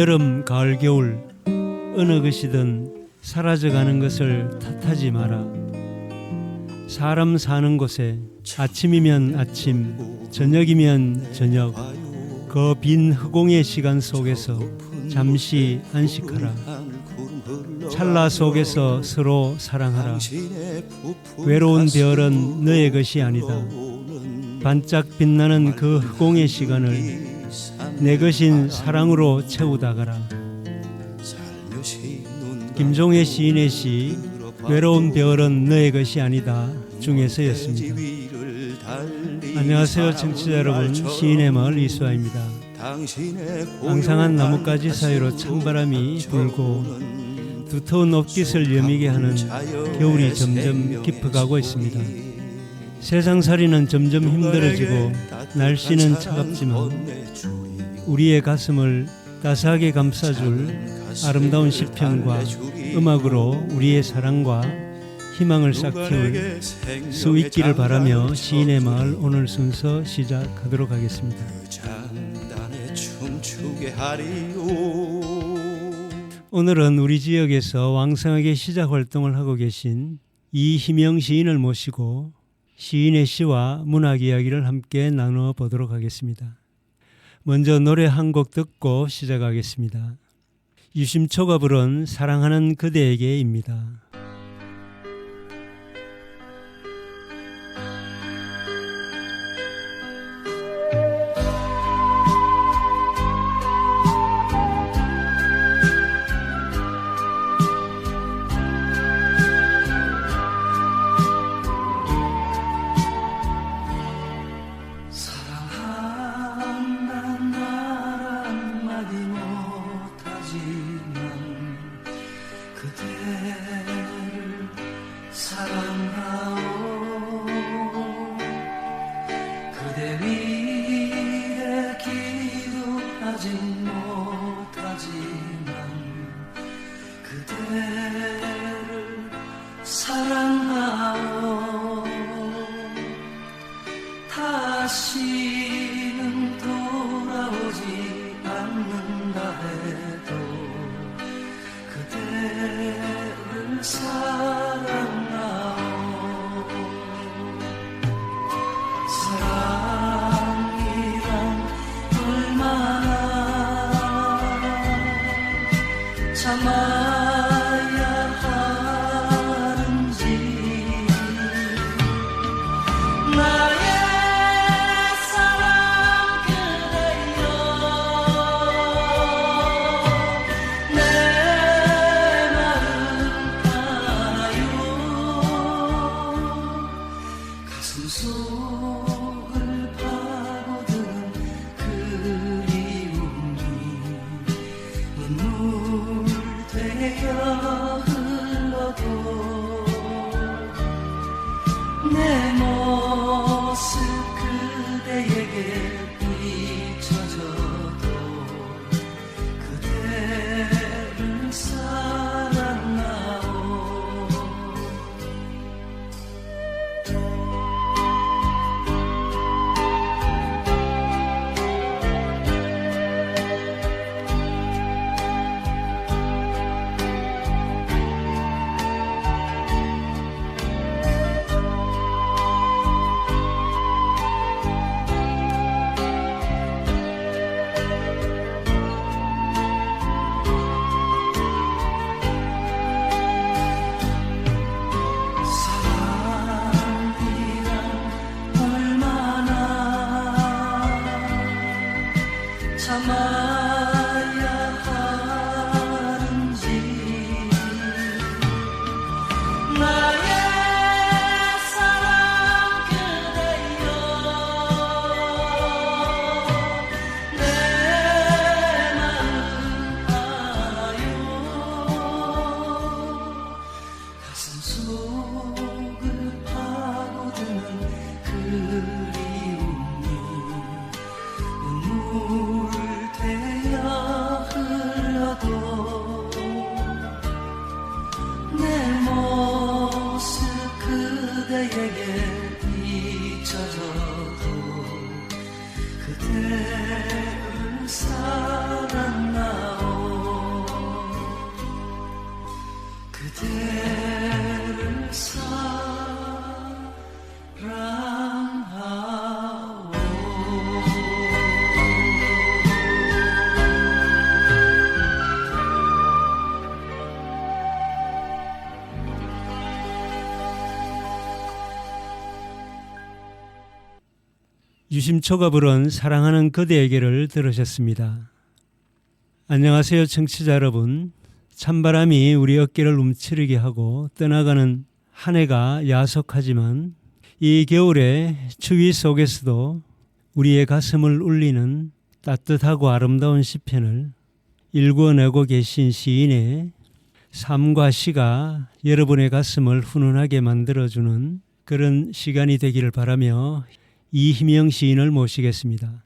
봄, 여름, 가을, 겨울 어느 것이든 사라져가는 것을 탓하지 마라. 사람 사는 곳에 아침이면 아침, 저녁이면 저녁, 그 빈 허공의 시간 속에서 잠시 안식하라. 찰나 속에서 서로 사랑하라. 외로운 별은 너의 것이 아니다. 반짝 빛나는 그 허공의 시간을 내 것인 사랑으로 채우다 가라. 김종회 시인의 시 외로운 별은 너의 것이 아니다 중에서였습니다. 안녕하세요 청취자 여러분, 시인의 마을 이수아입니다. 앙상한 나뭇가지 사이로 찬바람이 불고 두터운 옷깃을 여미게 하는 겨울이 점점 깊어가고 있습니다. 세상살이는 점점 힘들어지고 날씨는 차갑지만 우리의 가슴을 따스하게 감싸줄 아름다운 시편과 음악으로 우리의 사랑과 희망을 싹 틔울 수 있기를 바라며 시인의 마을 오늘 순서 시작하도록 하겠습니다. 오늘은 우리 지역에서 왕성하게 시작 활동을 하고 계신 이희명 시인을 모시고 시인의 시와 문학 이야기를 함께 나누어 보도록 하겠습니다. 먼저 노래 한 곡 듣고 시작하겠습니다. 유심초가 부른 사랑하는 그대에게입니다. 다시는 돌아오지 않는다 해도 그대를 사랑하오. 사랑이란 얼마나 참아야 하는지 나의 속을 파고드는 그리움이 눈물 되어 흘러도 내 모습 그대에게 비춰져도 그대를 사랑하오. 참아야 하는지 나의 사랑 그대여 내 마음 알아요. 가슴 속을 파고드는 그리움이 눈물 되어 흘러도 내 모습 그대에게 비춰져도 그대를 사랑하오. 그대를 유심초가 부른 사랑하는 그대에게를 들으셨습니다. 안녕하세요, 청취자 여러분. 찬바람이 우리 어깨를 움츠리게 하고 떠나가는 한 해가 야속하지만 이 겨울의 추위 속에서도 우리의 가슴을 울리는 따뜻하고 아름다운 시편을 일구어내고 계신 시인의 삶과 시가 여러분의 가슴을 훈훈하게 만들어주는 그런 시간이 되기를 바라며 이희명 시인을 모시겠습니다.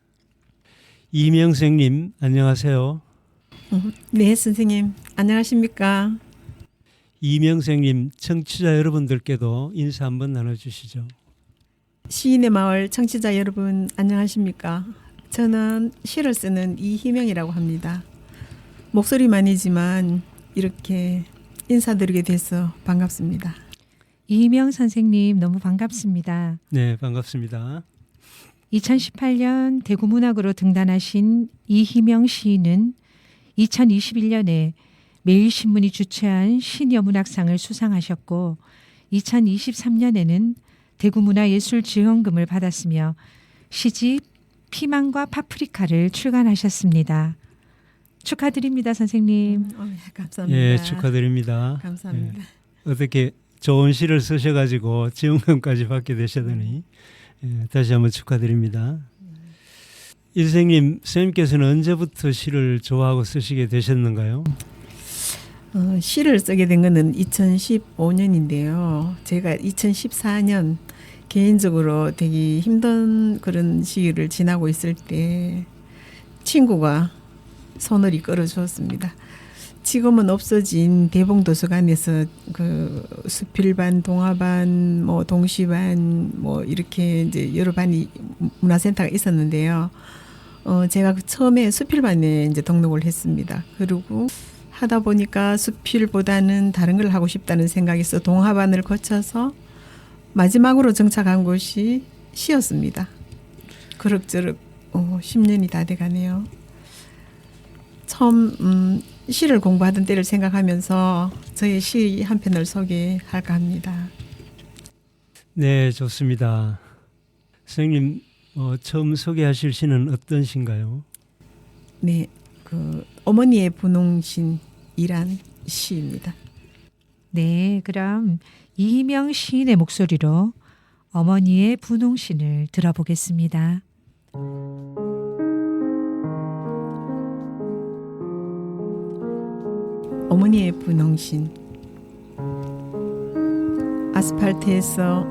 이희명 선생님, 안녕하세요. 네, 선생님. 안녕하십니까? 이희명 선생님, 청취자 여러분들께도 인사 한번 나눠주시죠. 시인의 마을 청취자 여러분, 안녕하십니까? 저는 시를 쓰는 이희명이라고 합니다. 목소리만이지만 이렇게 인사드리게 돼서 반갑습니다. 이희명 선생님 너무 반갑습니다. 네, 반갑습니다. 2018년 대구문학으로 등단하신 이희명 시인은 2021년에 매일신문이 주최한 시녀문학상을 수상하셨고 2023년에는 대구문화예술지원금을 받았으며 시집 피망과 파프리카를 출간하셨습니다. 축하드립니다, 선생님. 네, 감사합니다. 예, 축하드립니다. 감사합니다. 예, 어떻게 좋은 시를 쓰셔가지고 지원금까지 받게 되셨더니 다시 한번 축하드립니다. 이 선생님께서는 언제부터 시를 좋아하고 쓰시게 되셨는가요? 시를 쓰게 된 거는 2015년인데요. 제가 2014년 개인적으로 되게 힘든 그런 시기를 지나고 있을 때 친구가 손을 이끌어 주었습니다. 지금은 없어진 대봉도서관에서 그 수필반, 동화반, 뭐 동시반, 뭐 이렇게 이제 여러 반이 문화센터가 있었는데요. 제가 처음에 수필반에 이제 등록을 했습니다. 그리고 하다 보니까 수필보다는 다른 걸 하고 싶다는 생각에서 동화반을 거쳐서 마지막으로 정착한 곳이 시였습니다. 그럭저럭 10년이 다 돼가네요. 처음 시를 공부하던 때를 생각하면서 저의 시 한 편을 소개할까 합니다. 네, 좋습니다. 선생님, 처음 소개하실 시는 어떤 시인가요? 네, 그 어머니의 분홍신이란 시입니다. 네, 그럼 이희명 시인의 목소리로 어머니의 분홍신을 들어보겠습니다. 어머니의 분홍신. 아스팔트에서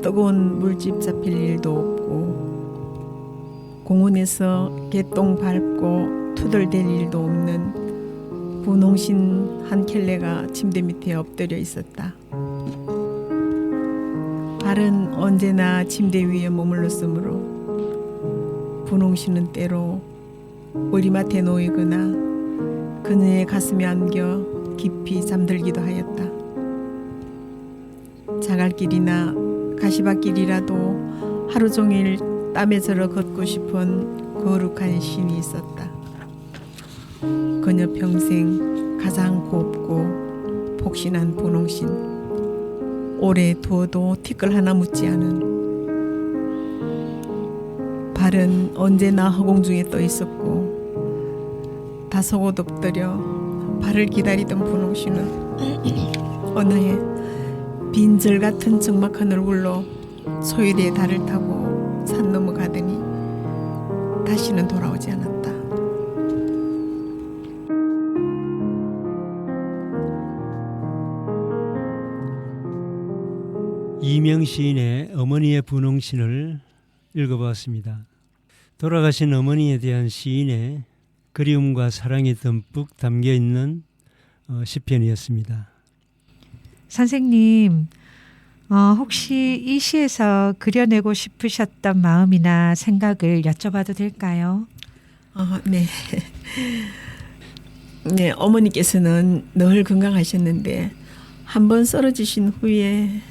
뜨거운 물집 잡힐 일도 없고 공원에서 개똥 밟고 투덜댈 일도 없는 분홍신 한 켤레가 침대 밑에 엎드려 있었다. 발은 언제나 침대 위에 머물렀으므로 분홍신은 때로 머리맡에 놓이거나 그녀의 가슴에 안겨 깊이 잠들기도 하였다. 자갈길이나 가시밭길이라도 하루 종일 땀에 절어 걷고 싶은 거룩한 신이 있었다. 그녀 평생 가장 곱고 폭신한 분홍신, 오래 두어도 티끌 하나 묻지 않은. 발은 언제나 허공 중에 떠 있었고 다소곳 엎드려 발을 기다리던 분홍신은 어느 해 빈절 같은 적막한 얼굴로 소일의 달을 타고 산 넘어가더니 다시는 돌아오지 않았다. 이희명 시인의 어머니의 분홍신을 읽어보았습니다. 돌아가신 어머니에 대한 시인의 그리움과 사랑이 듬뿍 담겨있는 시편이었습니다. 선생님, 혹시 이 시에서 그려내고 싶으셨던 마음이나 생각을 여쭤봐도 될까요? 네. 네, 어머니께서는 늘 건강하셨는데 한 번 쓰러지신 후에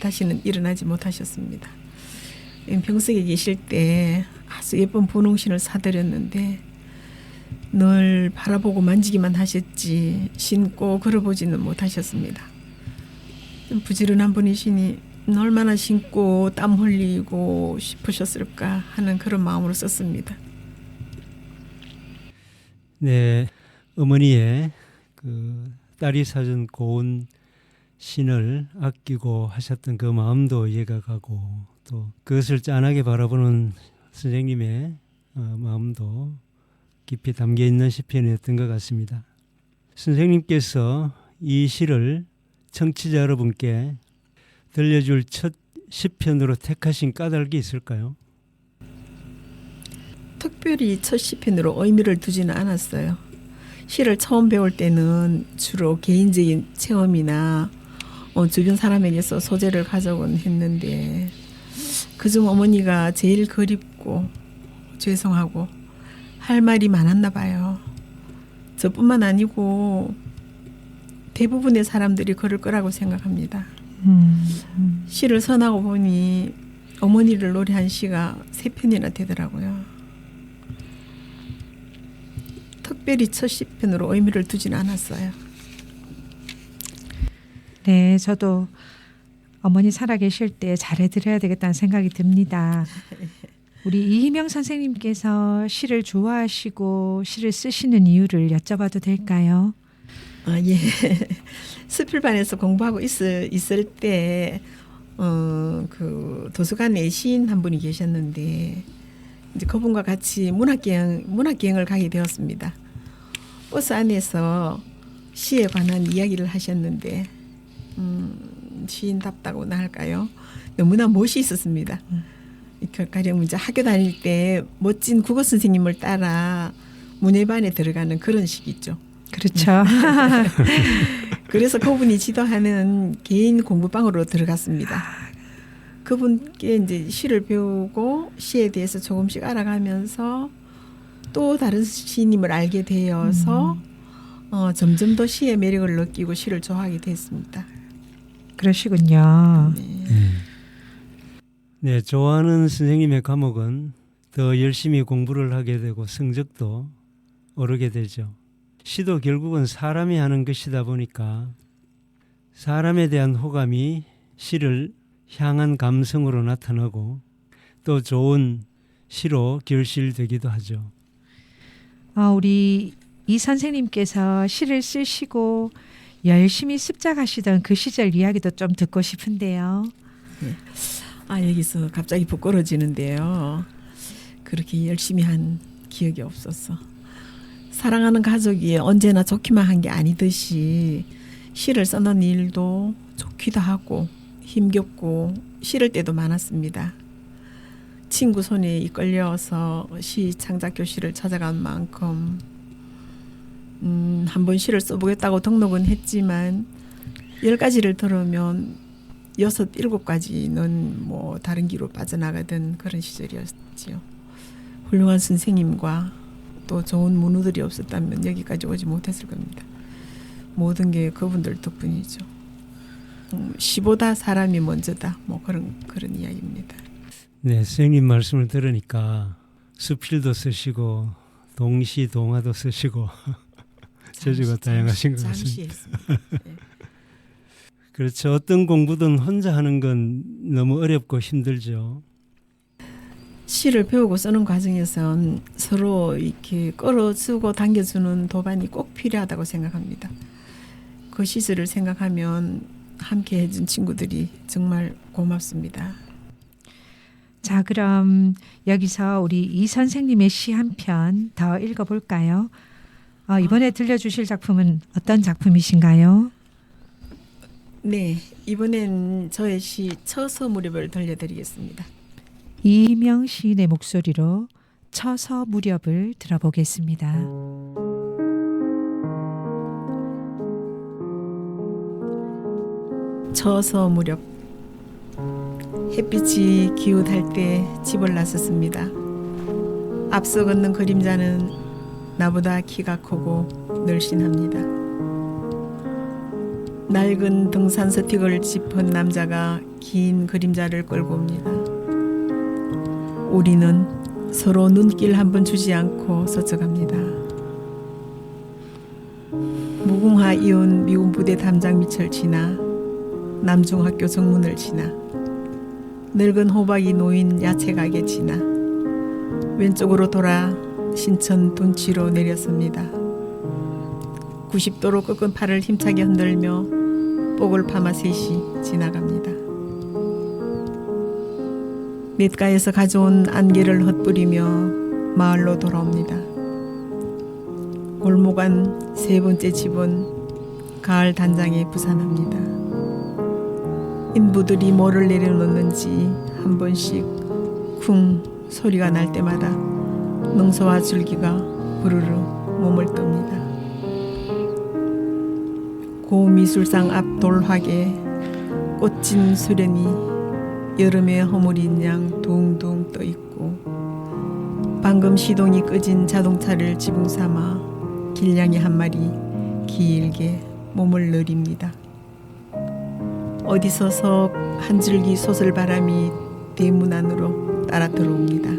다시는 일어나지 못하셨습니다. 병석에 계실 때 아주 예쁜 분홍신을 사드렸는데 늘 바라보고 만지기만 하셨지 신고 걸어보지는 못하셨습니다. 좀 부지런한 분이시니 얼마나 신고 땀 흘리고 싶으셨을까 하는 그런 마음으로 썼습니다. 네, 어머니의 그 딸이 사준 고운 신을 아끼고 하셨던 그 마음도 이해가 가고 또 그것을 짠하게 바라보는 선생님의 마음도 깊이 담겨 있는 시편이었던 것 같습니다. 선생님께서 이 시를 청취자 여러분께 들려줄 첫 시편으로 택하신 까닭이 있을까요? 특별히 첫 시편으로 의미를 두지는 않았어요. 시를 처음 배울 때는 주로 개인적인 체험이나 주변 사람에게서 소재를 가져오곤 했는데 그중 어머니가 제일 그립고 죄송하고 할 말이 많았나 봐요. 저뿐만 아니고 대부분의 사람들이 그럴 거라고 생각합니다. 시를 선하고 보니 어머니를 노래한 시가 3편이나 되더라고요. 특별히 첫 시편으로 의미를 두진 않았어요. 네, 저도 어머니 살아계실 때 잘해드려야 되겠다는 생각이 듭니다. 우리 이희명 선생님께서 시를 좋아하시고 시를 쓰시는 이유를 여쭤봐도 될까요? 예. 수필반에서 공부하고 있을 때 그 도서관에 시인 한 분이 계셨는데 이제 그분과 같이 문학여행을 가게 되었습니다. 버스 안에서 시에 관한 이야기를 하셨는데 시인답다고나 할까요? 너무나 멋이 있었습니다. 가령 이제 학교 다닐 때 멋진 국어 선생님을 따라 문예반에 들어가는 그런 시기죠. 그렇죠. 그래서 그분이 지도하는 개인 공부방으로 들어갔습니다. 그분께 이제 시를 배우고 시에 대해서 조금씩 알아가면서 또 다른 시인님을 알게 되어서 점점 더 시의 매력을 느끼고 시를 좋아하게 됐습니다. 그러시군요. 네, 좋아하는 선생님의 과목은 더 열심히 공부를 하게 되고 성적도 오르게 되죠. 시도 결국은 사람이 하는 것이다 보니까 사람에 대한 호감이 시를 향한 감성으로 나타나고 또 좋은 시로 결실되기도 하죠. 우리 이 선생님께서 시를 쓰시고 열심히 습작하시던 그 시절 이야기도 좀 듣고 싶은데요. 여기서 갑자기 부끄러지는데요. 그렇게 열심히 한 기억이 없었어. 사랑하는 가족이 언제나 좋기만 한 게 아니듯이 시를 써는 일도 좋기도 하고 힘겹고 싫을 때도 많았습니다. 친구 손에 이끌려서 시 창작 교실을 찾아간 만큼 한 번 시를 써보겠다고 등록은 했지만 10가지를 들으면 6, 7가지는 뭐 다른 길로 빠져나가던 그런 시절이었지요. 훌륭한 선생님과 또 좋은 문우들이 없었다면 여기까지 오지 못했을 겁니다. 모든 게 그분들 덕분이죠. 시보다 사람이 먼저다. 뭐 그런 이야기입니다. 네, 선생님 말씀을 들으니까 수필도 쓰시고 동시 동화도 쓰시고 재주가 다양하신 것 같습니다. 네. 그렇죠. 어떤 공부든 혼자 하는 건 너무 어렵고 힘들죠. 시를 배우고 쓰는 과정에선 서로 이렇게 끌어주고 당겨주는 도반이 꼭 필요하다고 생각합니다. 그 시절을 생각하면 함께 해준 친구들이 정말 고맙습니다. 자, 그럼 여기서 우리 이 선생님의 시 한 편 더 읽어볼까요? 이번에 들려주실 작품은 어떤 작품이신가요? 네, 이번엔 저의 시 처서 무렵을 들려드리겠습니다. 이희명 시인의 목소리로 처서 무렵을 들어보겠습니다. 처서 무렵 햇빛이 기웃할 때 집을 나섰습니다. 앞서 걷는 그림자는 나보다 키가 크고 늘씬합니다. 낡은 등산 스틱을 짚은 남자가 긴 그림자를 끌고 옵니다. 우리는 서로 눈길 한 번 주지 않고 서쳐갑니다. 무궁화 이온 미군 부대 담장 밑을 지나 남중학교 정문을 지나 늙은 호박이 놓인 야채 가게 지나 왼쪽으로 돌아 신천 둔치로 내렸습니다. 90도로 꺾은 팔을 힘차게 흔들며 뽀글 파마 셋이 지나갑니다. 냇가에서 가져온 안개를 흩뿌리며 마을로 돌아옵니다. 골목 안 세 번째 집은 가을 단장에 부산합니다. 인부들이 뭐를 내려놓는지 한 번씩 쿵 소리가 날 때마다 능소와 줄기가 부르르 몸을 뜹니다. 고미술상 앞 돌화에 꽃진 수련이 여름에 허물인 양 둥둥 떠 있고 방금 시동이 꺼진 자동차를 지붕 삼아 길냥이 한 마리 길게 몸을 내립니다. 어디서서 한 줄기 소설바람이 대문 안으로 따라 들어옵니다.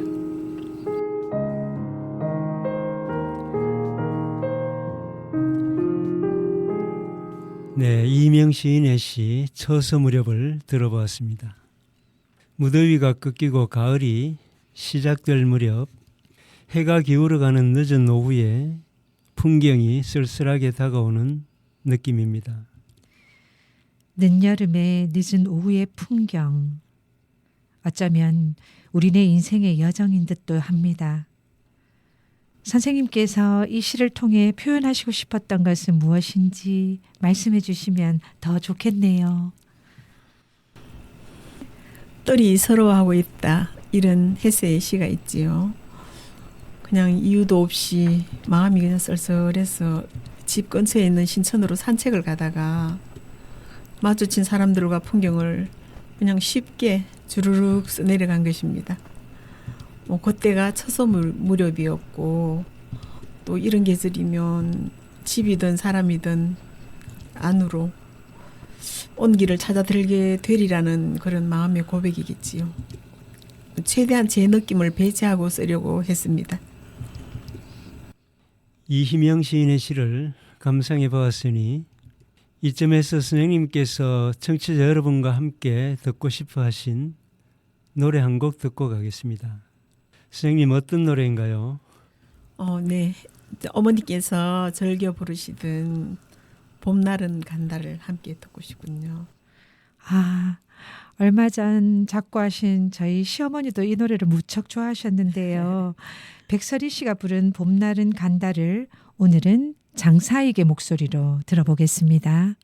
네, 이명 시인의 시 처서 무렵을 들어보았습니다. 무더위가 꺾이고 가을이 시작될 무렵 해가 기울어가는 늦은 오후에 풍경이 쓸쓸하게 다가오는 느낌입니다. 늦여름의 늦은 오후의 풍경. 어쩌면 우리네 인생의 여정인 듯도 합니다. 선생님께서 이 시를 통해 표현하시고 싶었던 것은 무엇인지 말씀해 주시면 더 좋겠네요. 뜰이 서러워하고 있다. 이런 해세의 시가 있지요. 그냥 이유도 없이 마음이 그냥 썰썰해서 집 근처에 있는 신천으로 산책을 가다가 마주친 사람들과 풍경을 그냥 쉽게 주르륵 내려간 것입니다. 그때가 처서 무렵이었고 또 이런 계절이면 집이든 사람이든 안으로 온기를 찾아 들게 되리라는 그런 마음의 고백이겠지요. 최대한 제 느낌을 배제하고 쓰려고 했습니다. 이희명 시인의 시를 감상해 보았으니 이점에서 선생님께서 청취자 여러분과 함께 듣고 싶어 하신 노래 한 곡 듣고 가겠습니다. 선생님 어떤 노래인가요? 네. 어머니께서 즐겨 부르시던 봄날은 간다를 함께 듣고 싶군요. 아, 얼마 전 작고하신 저희 시어머니도 이 노래를 무척 좋아하셨는데요. 백설이 씨가 부른 봄날은 간다를 오늘은 장사익의 목소리로 들어보겠습니다.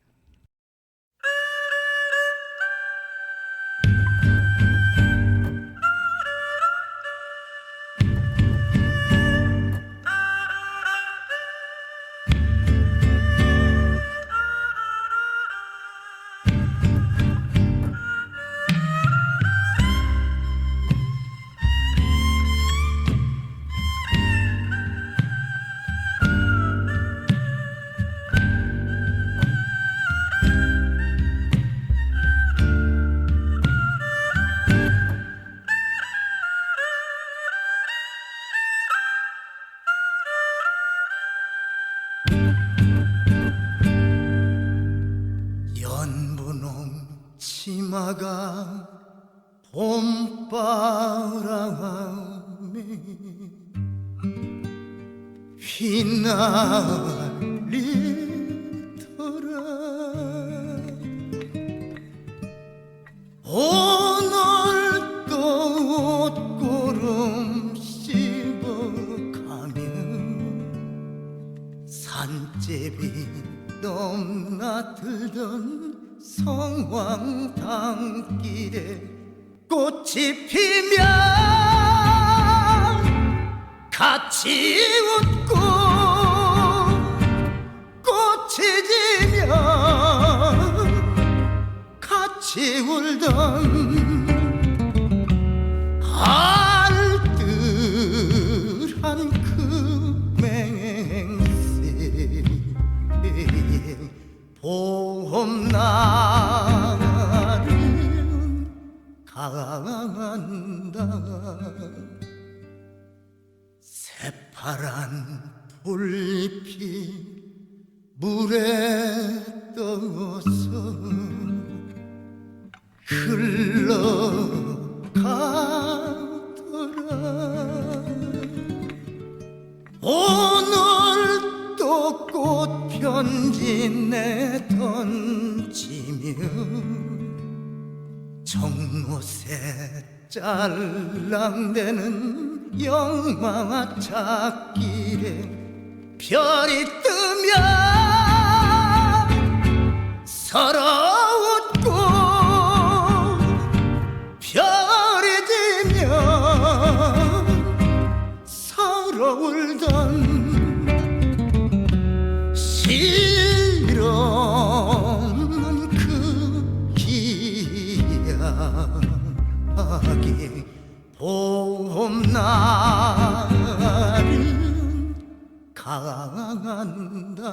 연분홍 치마가 봄바람에 휘날리더라. 오늘도 옷구름 씹어가며 산제비 넘나들던 성황당길에 꽃이 피면 같이 웃고 꽃이 지면 같이 울던 알뜰한 그 맹세 봄 나는 간다. 새파란 불빛 물에 떠서 흘러가더라. 오늘 또 꽃편지 내 던지며 정못에 짤랑대는 영망아 찾길에 별이 뜨면 서로 웃고 별이 지면 서로 울던 실없는 그 이야기 봄날은 간다.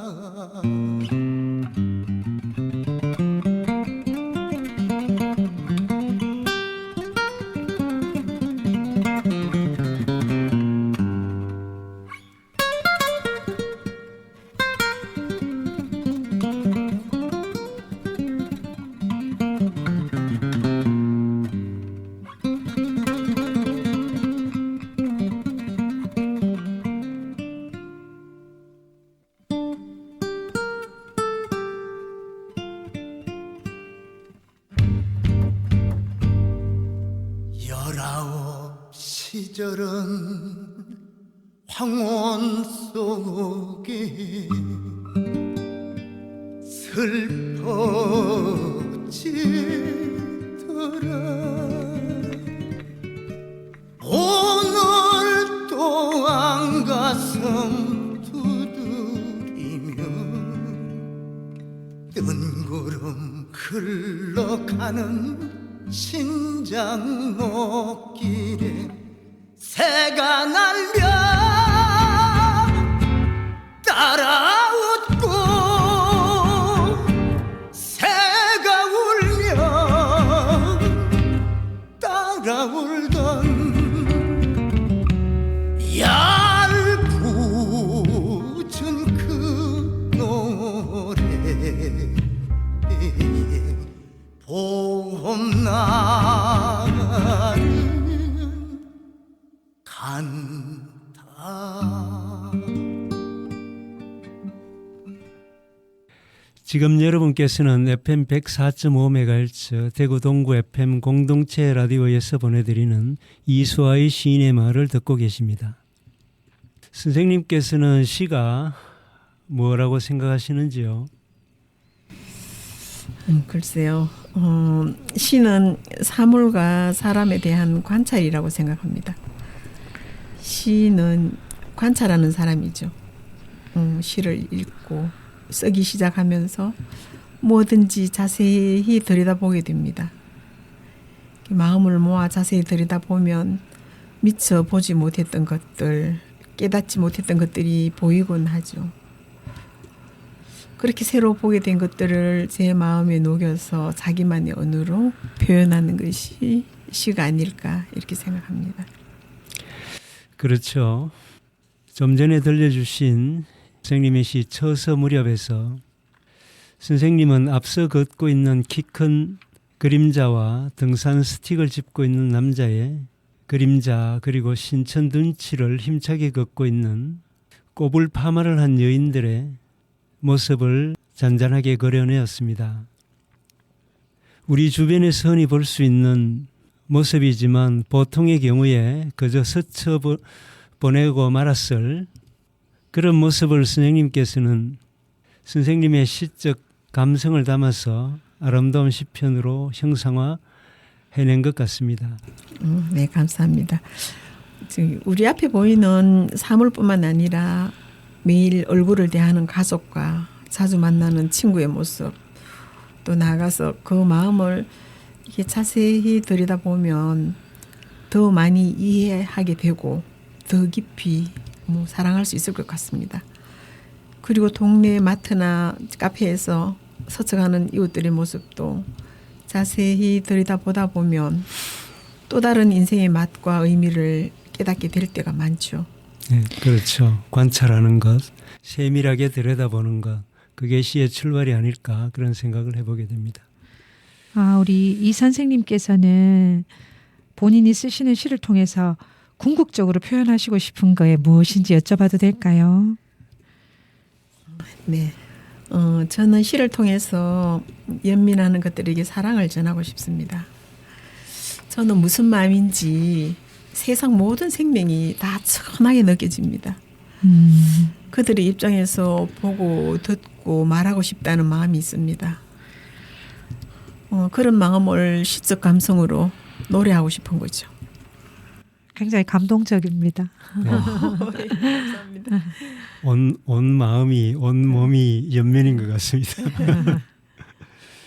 시절은 황혼 속에 슬퍼지더라. 오늘 또한 가슴 두드리며 뜬구름 흘러가는 신장 목길에 새가 날면 따라 웃고 새가 울면 따라 울던 얄궂은 그 노래 봄날은 간다. 지금 여러분께서는 FM 104.5MHz 대구 동구 FM 공동체 라디오에서 보내드리는 이수아의 시인의 말을 듣고 계십니다. 선생님께서는 시가 뭐라고 생각하시는지요? 글쎄요. 시는 사물과 사람에 대한 관찰이라고 생각합니다. 시는 관찰하는 사람이죠. 시를 읽고 쓰기 시작하면서 뭐든지 자세히 들여다보게 됩니다. 마음을 모아 자세히 들여다보면 미처 보지 못했던 것들, 깨닫지 못했던 것들이 보이곤 하죠. 그렇게 새로 보게 된 것들을 제 마음에 녹여서 자기만의 언어로 표현하는 것이 시가 아닐까 이렇게 생각합니다. 그렇죠. 좀 전에 들려주신 선생님의 시 처서 무렵에서 선생님은 앞서 걷고 있는 키 큰 그림자와 등산 스틱을 짚고 있는 남자의 그림자 그리고 신천 둔치를 힘차게 걷고 있는 꼬불 파마를 한 여인들의 모습을 잔잔하게 그려내었습니다. 우리 주변에서 흔히 볼 수 있는 모습이지만 보통의 경우에 그저 스쳐 보내고 말았을 그런 모습을 선생님께서는 선생님의 시적 감성을 담아서 아름다운 시편으로 형상화해낸 것 같습니다. 네, 감사합니다. 우리 앞에 보이는 사물뿐만 아니라 매일 얼굴을 대하는 가족과 자주 만나는 친구의 모습, 또 나아가서 그 마음을 이렇게 자세히 들여다보면 더 많이 이해하게 되고 더 깊이 사랑할 수 있을 것 같습니다. 그리고 동네 마트나 카페에서 스쳐가는 이웃들의 모습도 자세히 들여다보다 보면 또 다른 인생의 맛과 의미를 깨닫게 될 때가 많죠. 네, 그렇죠. 관찰하는 것, 세밀하게 들여다보는 것, 그게 시의 출발이 아닐까 그런 생각을 해보게 됩니다. 우리 이 선생님께서는 본인이 쓰시는 시를 통해서 궁극적으로 표현하시고 싶은 거에 무엇인지 여쭤봐도 될까요? 네, 저는 시를 통해서 연민하는 것들에게 사랑을 전하고 싶습니다. 저는 무슨 마음인지 세상 모든 생명이 다 천하게 느껴집니다. 그들의 입장에서 보고 듣고 말하고 싶다는 마음이 있습니다. 그런 마음을 시적 감성으로 노래하고 싶은 거죠. 굉장히 감동적입니다. 네. 감사합니다. 온 마음이, 온 몸이 연민인 것 같습니다.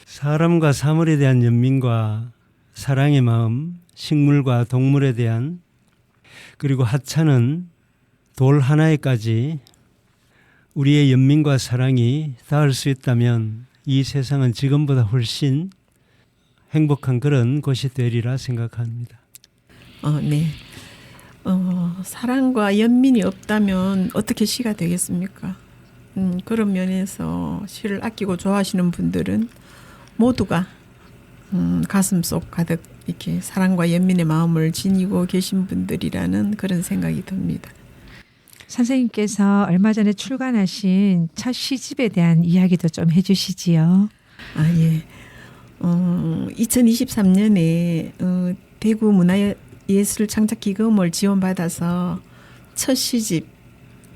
사람과 사물에 대한 연민과 사랑의 마음, 식물과 동물에 대한, 그리고 하찮은 돌 하나에까지 우리의 연민과 사랑이 닿을 수 있다면 이 세상은 지금보다 훨씬 행복한 그런 곳이 되리라 생각합니다. 네. 사랑과 연민이 없다면 어떻게 시가 되겠습니까? 그런 면에서 시를 아끼고 좋아하시는 분들은 모두가 가슴속 가득 이렇게 사랑과 연민의 마음을 지니고 계신 분들이라는 그런 생각이 듭니다. 선생님께서 얼마 전에 출간하신 첫 시집에 대한 이야기도 좀 해주시지요. 예. 2023년에 대구 문화예술창작기금을 지원받아서 첫 시집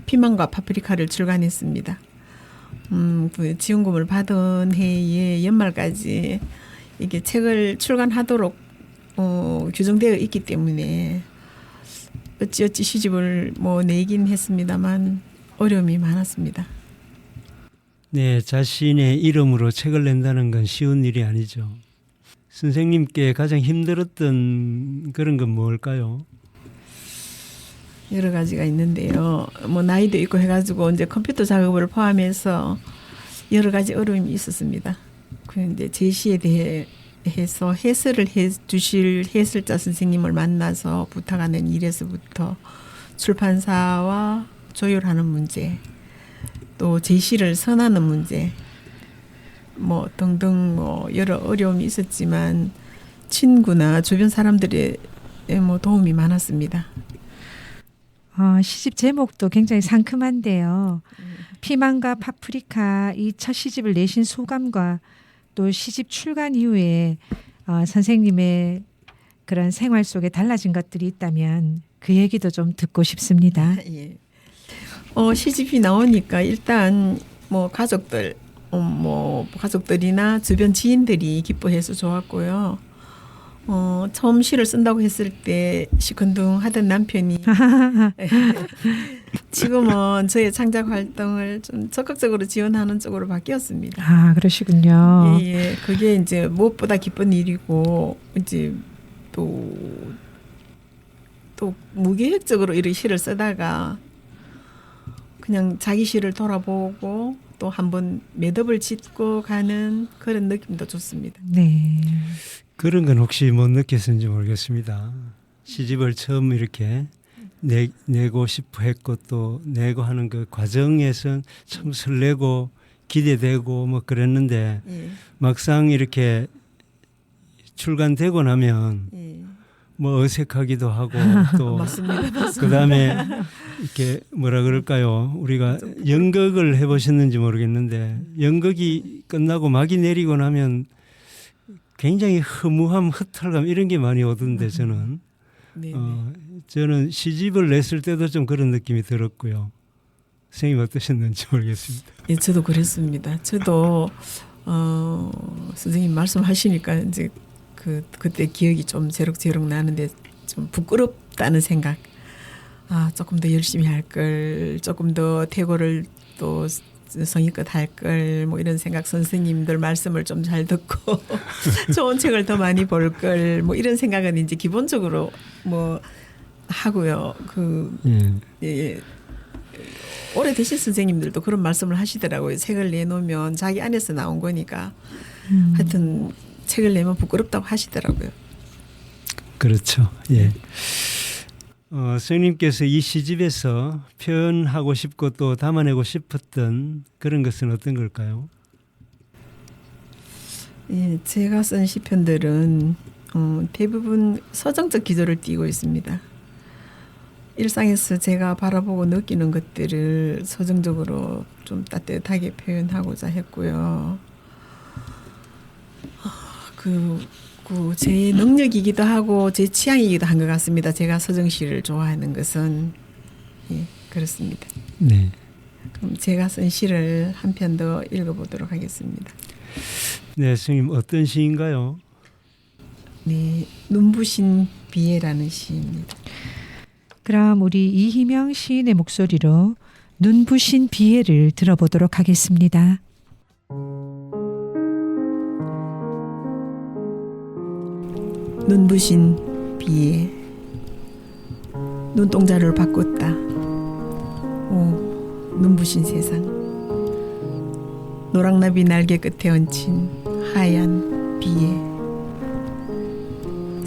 피망과 파프리카를 출간했습니다. 그 지원금을 받은 해에 연말까지 이게 책을 출간하도록 규정되어 있기 때문에 어찌어찌 시집을 내긴 했습니다만 어려움이 많았습니다. 네, 자신의 이름으로 책을 낸다는 건 쉬운 일이 아니죠. 선생님께 가장 힘들었던 그런 건 뭘까요? 여러 가지가 있는데요. 나이도 있고 해가지고 이제 컴퓨터 작업을 포함해서 여러 가지 어려움이 있었습니다. 그런데 제시에 대해서 해설을 해주실 해설자 선생님을 만나서 부탁하는 일에서부터 출판사와 조율하는 문제, 또 제시를 선하는 문제, 등등 여러 어려움이 있었지만 친구나 주변 사람들의 도움이 많았습니다. 시집 제목도 굉장히 상큼한데요. 피망과 파프리카 이 첫 시집을 내신 소감과 또 시집 출간 이후에 선생님의 그런 생활 속에 달라진 것들이 있다면 그 얘기도 좀 듣고 싶습니다. 예. 시집이 나오니까 일단 가족들이나 주변 지인들이 기뻐해서 좋았고요. 처음 시를 쓴다고 했을 때 시큰둥하던 남편이 지금은 저의 창작 활동을 좀 적극적으로 지원하는 쪽으로 바뀌었습니다. 그러시군요. 예, 그게 이제 무엇보다 기쁜 일이고 이제 또 무계획적으로 이렇게 시를 쓰다가 그냥 자기 시를 돌아보고 또 한번 매듭을 짓고 가는 그런 느낌도 좋습니다. 네. 그런 건 혹시 못 느꼈는지 모르겠습니다. 시집을 처음 이렇게 내고 싶어 했고 또 내고 하는 그 과정에서 참 설레고 기대되고 그랬는데 막상 이렇게 출간되고 나면 어색하기도 하고 또 맞습니다. 그다음에 이렇게 뭐라 그럴까요? 우리가 연극을 해보셨는지 모르겠는데 연극이 끝나고 막이 내리고 나면 굉장히 허무함, 허탈감 이런 게 많이 오던데 저는 저는 시집을 냈을 때도 좀 그런 느낌이 들었고요. 선생님 어떠셨는지 모르겠습니다. 예, 저도 그랬습니다. 저도 선생님 말씀하시니까 이제 그때 기억이 좀 제럭제럭 나는데 좀 부끄럽다는 생각. 조금 더 열심히 할 걸, 조금 더 태고를 또 성의껏 할 걸, 이런 생각. 선생님들 말씀을 좀 잘 듣고 좋은 책을 더 많이 볼 걸, 이런 생각은 이제 기본적으로 하고요. 오래되신 선생님들도 그런 말씀을 하시더라고요. 책을 내놓으면 자기 안에서 나온 거니까 하여튼 책을 내면 부끄럽다고 하시더라고요. 그렇죠. 예. 선생님께서 이 시집에서 표현하고 싶고 또 담아내고 싶었던 그런 것은 어떤 걸까요? 예, 제가 쓴 시편들은 대부분 서정적 기조를 띠고 있습니다. 일상에서 제가 바라보고 느끼는 것들을 서정적으로 좀 따뜻하게 표현하고자 했고요. 제 능력이기도 하고 제 취향이기도 한 것 같습니다. 제가 서정시를 좋아하는 것은 예, 그렇습니다. 네. 그럼 제가 쓴 시를 한 편 더 읽어보도록 하겠습니다. 네, 선생님 어떤 시인가요? 네, 눈부신 비애라는 시입니다. 그럼 우리 이희명 시인의 목소리로 눈부신 비애를 들어보도록 하겠습니다. 눈부신 비애, 눈동자를 바꿨다. 오, 눈부신 세상. 노랑나비 날개 끝에 얹힌 하얀 비애.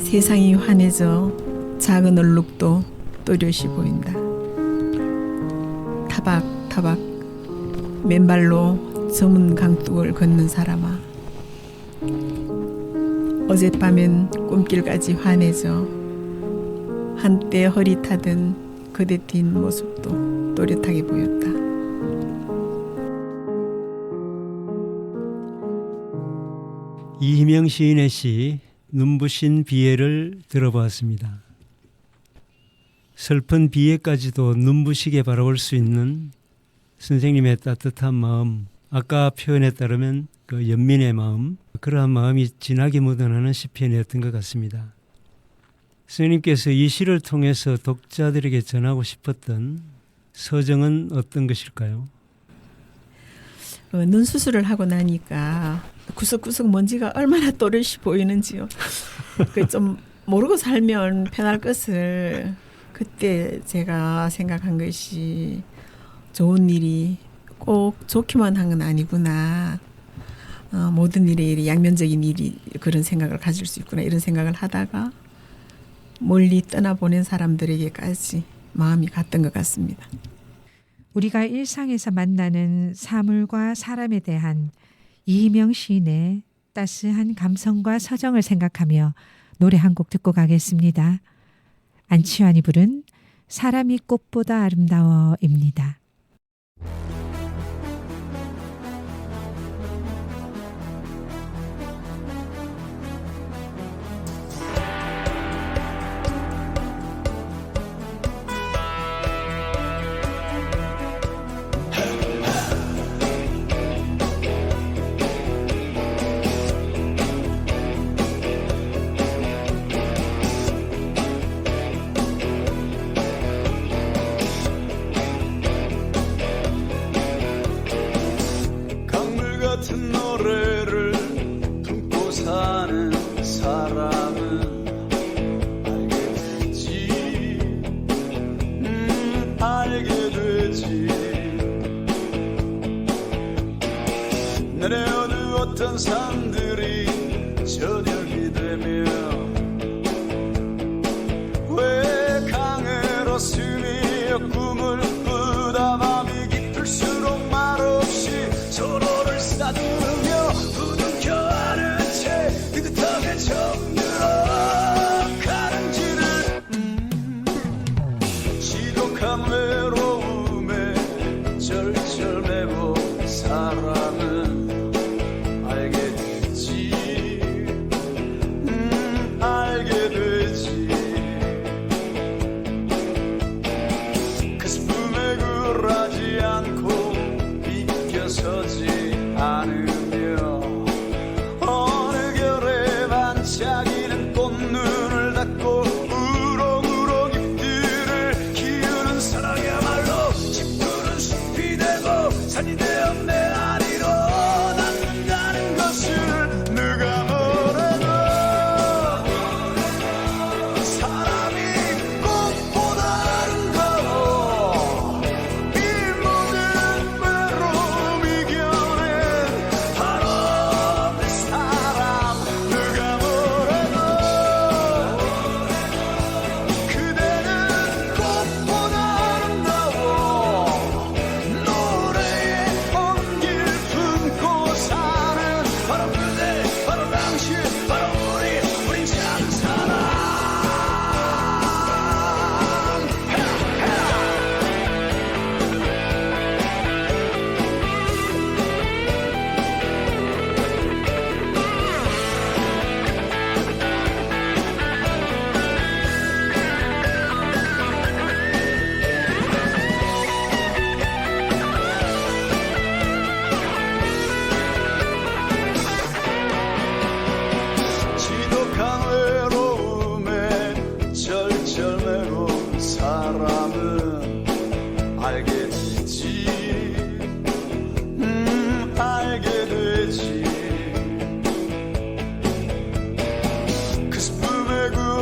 세상이 환해져 작은 얼룩도 또렷이 보인다. 타박타박 맨발로 저문 강둑을 걷는 사람아. 어젯밤엔 꿈길까지 환해져 한때 허릿하던 그대 뒷모습도 또렷하게 보였다. 이희명 시인의 시 눈부신 비애를 들어보았습니다. 슬픈 비애까지도 눈부시게 바라볼 수 있는 선생님의 따뜻한 마음, 아까 표현에 따르면 그 연민의 마음, 그러한 마음이 진하게 묻어나는 시편이었던 것 같습니다. 선생님께서 이 시를 통해서 독자들에게 전하고 싶었던 서정은 어떤 것일까요? 눈 수술을 하고 나니까 구석구석 먼지가 얼마나 또렷이 보이는지요. 그 좀 모르고 살면 편할 것을 그때 제가 생각한 것이 좋은 일이 꼭 좋기만 한 건 아니구나. 모든 일이 양면적인 일이 그런 생각을 가질 수 있구나. 이런 생각을 하다가 멀리 떠나보낸 사람들에게까지 마음이 갔던 것 같습니다. 우리가 일상에서 만나는 사물과 사람에 대한 이희명 시인의 따스한 감성과 서정을 생각하며 노래 한 곡 듣고 가겠습니다. 안치환이 부른 사람이 꽃보다 아름다워입니다. 같은 노래를 품고 사는 사람은 알게 되지, 알게 되지. 내려두었던 산들이 저녁이 되면 왜 강으로 스며 꿈을 꾸다 밤이 깊을수록 말없이 서로를 쓰다듬으며 부둥켜 안은 채 느긋하게 정들어 가는지를 지독한 외로움에 절절매고 사람은 알게 돼.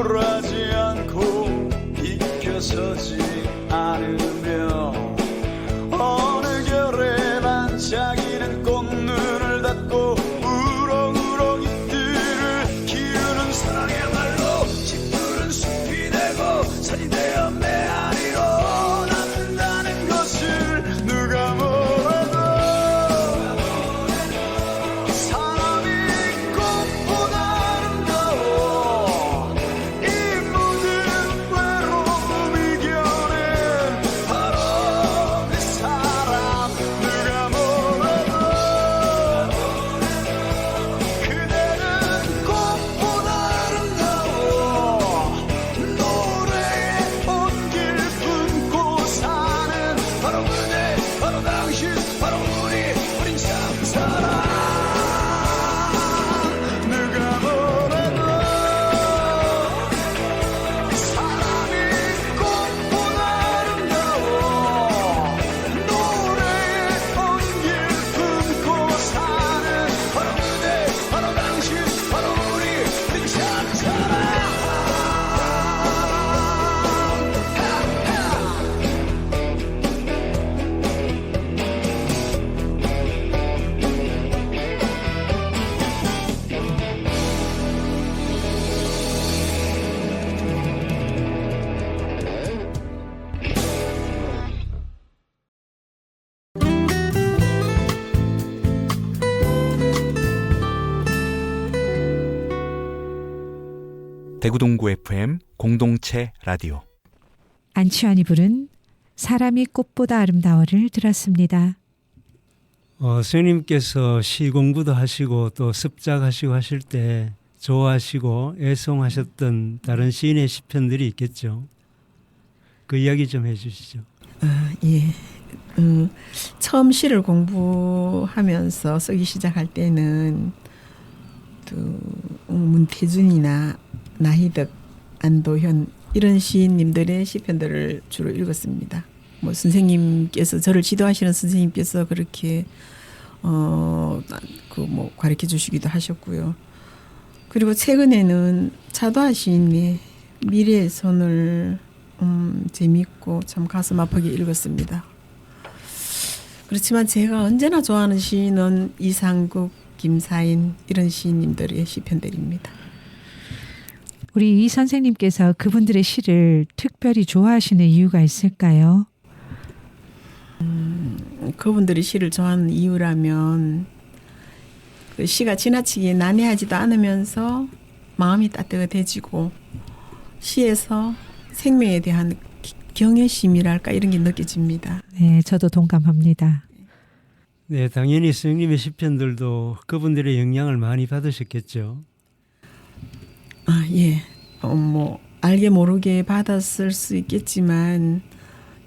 굴하지 않고 비켜서지 않으며 어느 결에 반짝이는 꽃눈을 닫고 우렁우렁 잎들을 기우는 사랑이야말로 짙푸른 숲이 되고 산이 되어 메아리로 남는다는 것을 누가 뭐래도 사람이 꽃보다 아름다워 이 모든 외로움 이겨낸 바로 그 사람 누가 뭐래도 그대는 꽃보다 아름다워 노래의 온길 품고 사는 바로 그대 바로 당신 바로 우린 참 사람 누가 뭐래도 사람이 꽃보다 아름다워 노래의 온길 품고 사는 바로 그대 바로 당신 바로 우린 참 사람 대구동구 FM 공동체 라디오 안치환이 부른 사람이 꽃보다 아름다워를 들었습니다. 스님께서 시 공부도 하시고 또 습작하시고 하실 때 좋아하시고 애송하셨던 다른 시인의 시편들이 있겠죠. 그 이야기 좀 해주시죠. 예. 처음 시를 공부하면서 쓰기 시작할 때는 또 문태준이나 나희덕, 안도현 이런 시인님들의 시편들을 주로 읽었습니다. 뭐 선생님께서 저를 지도하시는 선생님께서 그렇게 뭐 가르쳐 주시기도 하셨고요. 그리고 최근에는 차도하 시인의 미래의 손을 재밌고 참 가슴 아프게 읽었습니다. 그렇지만 제가 언제나 좋아하는 시인은 이상국, 김사인 이런 시인님들의 시편들입니다. 우리 이 선생님께서 그분들의 시를 특별히 좋아하시는 이유가 있을까요? 그분들이 시를 좋아하는 이유라면 그 시가 지나치게 난해하지도 않으면서 마음이 따뜻해지고 시에서 생명에 대한 경외심이랄까 이런 게 느껴집니다. 네, 저도 동감합니다. 네, 당연히 스님의 시편들도 그분들의 영향을 많이 받으셨겠죠. 예. 뭐 알게 모르게 받았을 수 있겠지만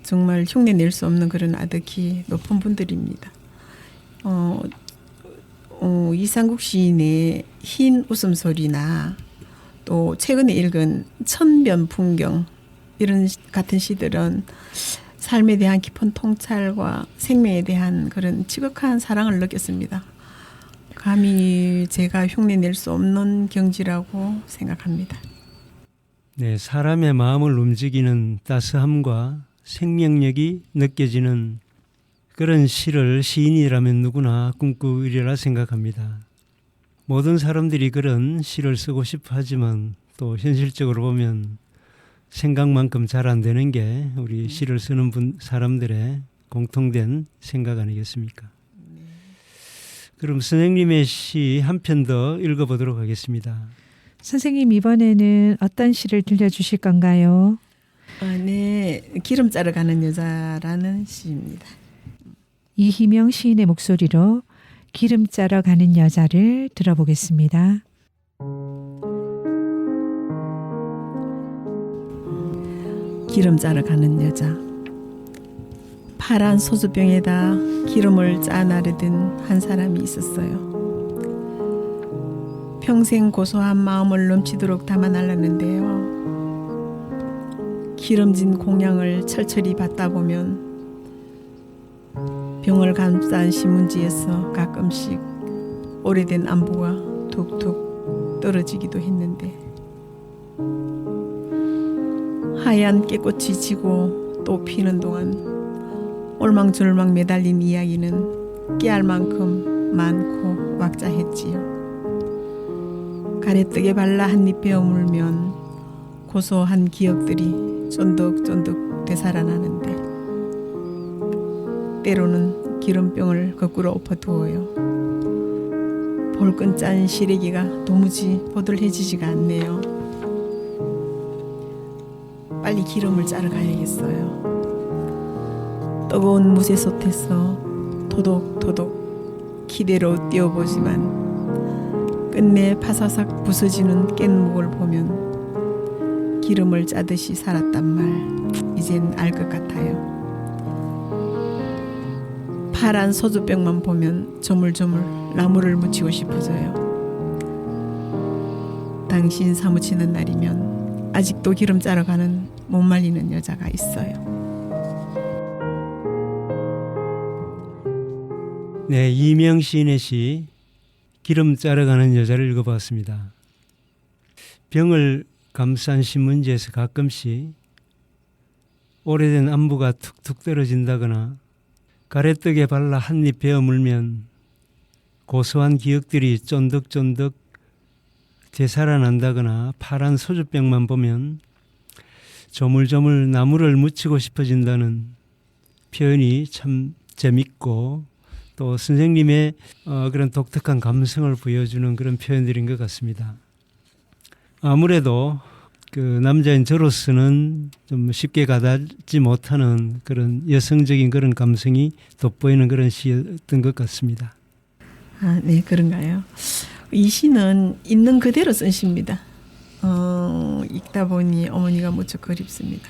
정말 흉내 낼 수 없는 그런 아득히 높은 분들입니다. 이상국 시인의 흰 웃음소리나 또 최근에 읽은 천변 풍경 이런 같은 시들은 삶에 대한 깊은 통찰과 생명에 대한 그런 지극한 사랑을 느꼈습니다. 감히 제가 흉내낼 수 없는 경지라고 생각합니다. 네, 사람의 마음을 움직이는 따스함과 생명력이 느껴지는 그런 시를 시인이라면 누구나 꿈꾸리라 생각합니다. 모든 사람들이 그런 시를 쓰고 싶어 하지만 또 현실적으로 보면 생각만큼 잘 안 되는 게 우리 시를 쓰는 사람들의 공통된 생각 아니겠습니까? 그럼 선생님의 시 한 편 더 읽어보도록 하겠습니다. 선생님 이번에는 어떤 시를 들려주실 건가요? 네, 기름 짜러 가는 여자라는 시입니다. 이희명 시인의 목소리로 기름 짜러 가는 여자를 들어보겠습니다. 기름 짜러 가는 여자. 파란 소주병에다 기름을 짜 나르던 한 사람이 있었어요. 평생 고소한 마음을 넘치도록 담아날랐는데요. 기름진 공양을 철철히 받다 보면 병을 감싼 신문지에서 가끔씩 오래된 안부가 툭툭 떨어지기도 했는데 하얀 깨꽃이 지고 또 피는 동안 올망졸망 매달린 이야기는 깨알 만큼 많고 왁자했지요. 가래떡에 발라 한입 베어 물면 고소한 기억들이 쫀득쫀득 되살아나는데 때로는 기름병을 거꾸로 엎어두어요. 볼끈 짠 시래기가 도무지 보들해지지가 않네요. 빨리 기름을 짜러 가야겠어요. 뜨거운 무쇠솥에서 토독토독 기대로 띄워보지만 끝내 파사삭 부서지는 깻묵을 보면 기름을 짜듯이 살았단 말 이젠 알 것 같아요. 파란 소주병만 보면 조물조물 나무를 묻히고 싶어져요. 당신 사무치는 날이면 아직도 기름 짜러 가는 못 말리는 여자가 있어요. 네, 이명 시인의 시 기름 짜러 가는 여자를 읽어봤습니다. 병을 감싼 신문지에서 가끔씩 오래된 안부가 툭툭 떨어진다거나 가래떡에 발라 한입 베어 물면 고소한 기억들이 쫀득쫀득 되살아난다거나 파란 소주병만 보면 조물조물 나무를 묻히고 싶어진다는 표현이 참 재밌고 또 선생님의 그런 독특한 감성을 보여주는 그런 표현들인 것 같습니다. 아무래도 그 남자인 저로서는 좀 쉽게 가닿지 못하는 그런 여성적인 그런 감성이 돋보이는 그런 시였던 것 같습니다. 아, 네, 그런가요? 이 시는 있는 그대로 쓴 시입니다. 읽다 보니 어머니가 무척 그립습니다.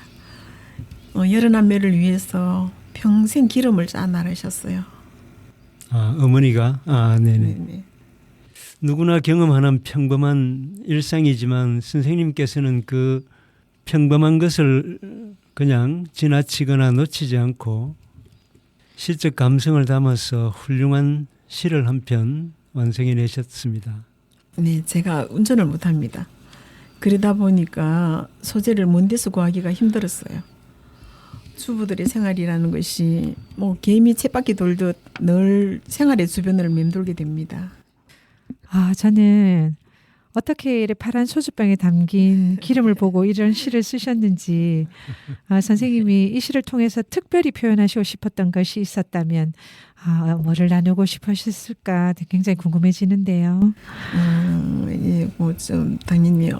여러 남매를 위해서 평생 기름을 짜 나르셨어요. 아, 어머니가? 아, 네네. 네네. 누구나 경험하는 평범한 일상이지만 선생님께서는 그 평범한 것을 그냥 지나치거나 놓치지 않고 시적 감성을 담아서 훌륭한 시를 한 편 완성해내셨습니다. 네, 제가 운전을 못합니다. 그러다 보니까 소재를 먼 데서 구하기가 힘들었어요. 주부들의 생활이라는 것이 뭐 개미 쳇바퀴 돌듯 늘 생활의 주변을 맴돌게 됩니다. 아, 저는 어떻게 이렇게 파란 소주병에 담긴 기름을 보고 이런 시를 쓰셨는지 선생님이 이 시를 통해서 특별히 표현하시고 싶었던 것이 있었다면 뭐를 나누고 싶으셨을까 굉장히 궁금해지는데요. 예, 뭐 좀 당연히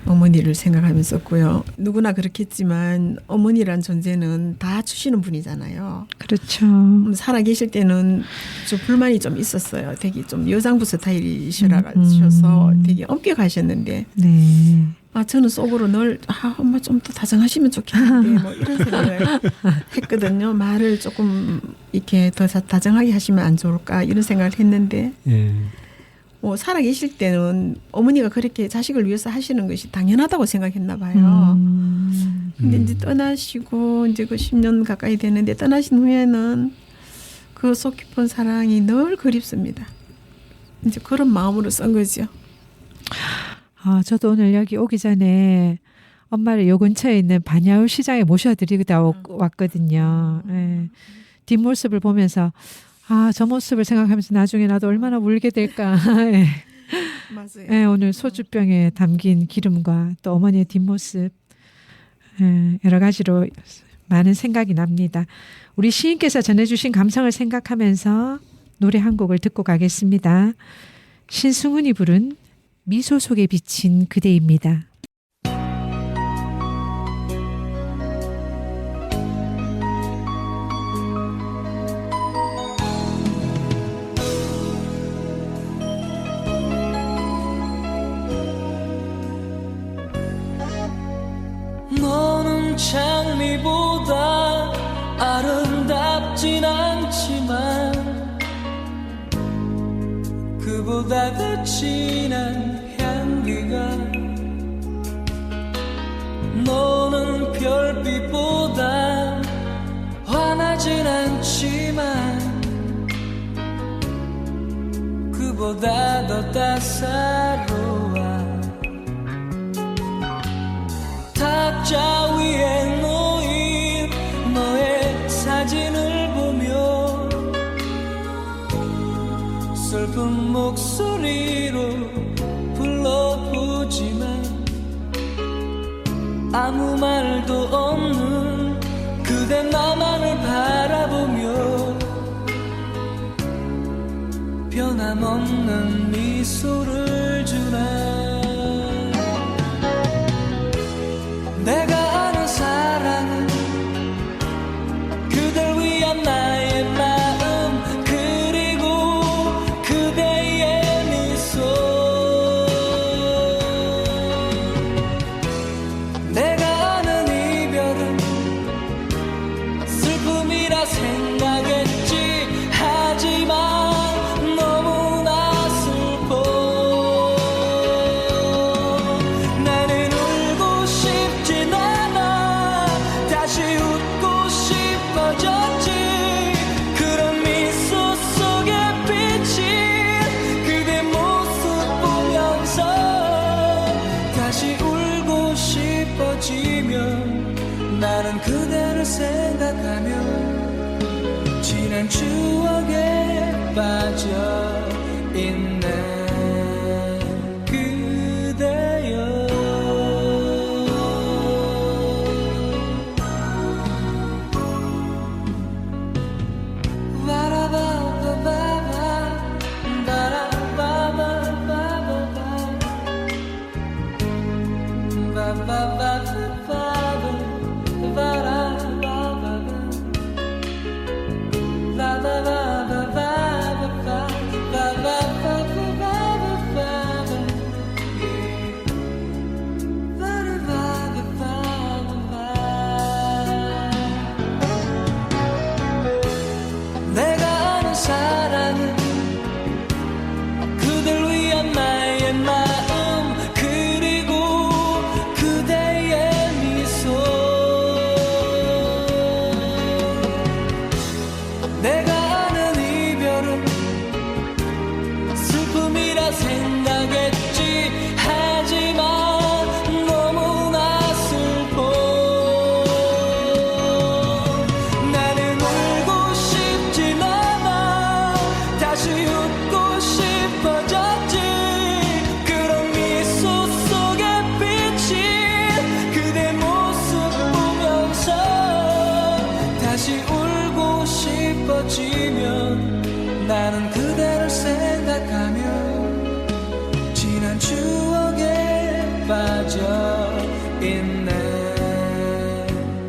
어머니를 생각하면서 썼고요. 누구나 그렇겠지만 어머니란 존재는 다 주시는 분이잖아요. 그렇죠. 살아 계실 때는 좀 불만이 좀 있었어요. 되게 좀 여장부 스타일이셔서 되게 엄격하셨는데 네. 저는 속으로 늘 엄마 좀 더 다정하시면 좋겠는데 뭐 이런 생각을 했거든요. 말을 조금 이렇게 더 다정하게 하시면 안 좋을까 이런 생각을 했는데 예. 살아 계실 때는 어머니가 그렇게 자식을 위해서 하시는 것이 당연하다고 생각했나 봐요. 근데 이제 떠나시고 이제 그 10년 가까이 됐는데 떠나신 후에는 그 속 깊은 사랑이 늘 그립습니다. 이제 그런 마음으로 쓴 거죠. 저도 오늘 여기 오기 전에 엄마를 요 근처에 있는 반야울 시장에 모셔드리다 왔거든요. 예. 뒷모습을 보면서 저 모습을 생각하면서 나중에 나도 얼마나 울게 될까. 예. 맞아요. 예, 오늘 소주병에 담긴 기름과 또 어머니의 뒷모습 여러 가지로 많은 생각이 납니다. 우리 시인께서 전해주신 감성을 생각하면서 노래 한 곡을 듣고 가겠습니다. 신승훈이 부른 미소 속에 비친 그대입니다. 너는 장미보다 아름답진 않지만 그보다 더 진한 향기가 너는 별빛보다 환하진 않지만 그보다 더 따사로워 변함없는 미소를 주네. 내가 아는 사랑은 그댈 위한 나의 마음 그리고 그대의 미소. 내가 아는 이별은 슬픔이라 생각했지. 하지만 너무나 슬퍼. 나는 울고 싶진 않아. 다시 웃고 싶어졌지. 그런 미소 속에 비친 그대 모습 보면서 다시 울고 싶어지면 나는 그대를 생각하며 지난 추억에 빠져 있네. 그대여. 바라바바바바, 바라바바바바바, 바바바바바바, 내가 아는 사랑은 그댈 위한 나의 마음 그리고 그대의 미소. 내가 아는 이별은 슬픔이라 생각했지. 하지만 너무나 슬퍼. 나는 울고 싶진 않아. 다시 웃고 싶어졌지. 그런 미소 속에 비친 그대 모습 보면서 다시 울고 싶어지면 나는 그대를 생각하며 지난 추억에 빠져 있네.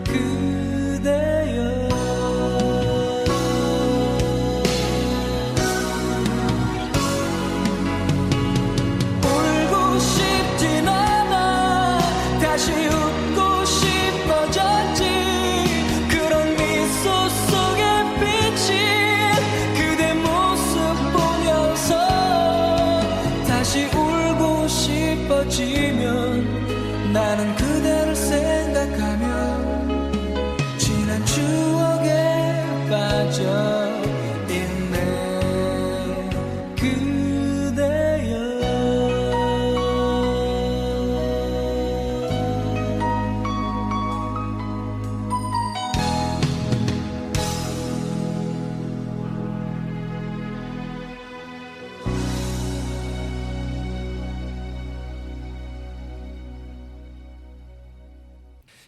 그대여. 울고 싶진 않아. 다시 웃고 싶어졌지. 그런 미소 속에 비친 그대 모습 보면서 다시 울고 싶어지면 나는 그대를 생각하며 지난 추억에 빠져 있네. 그대여.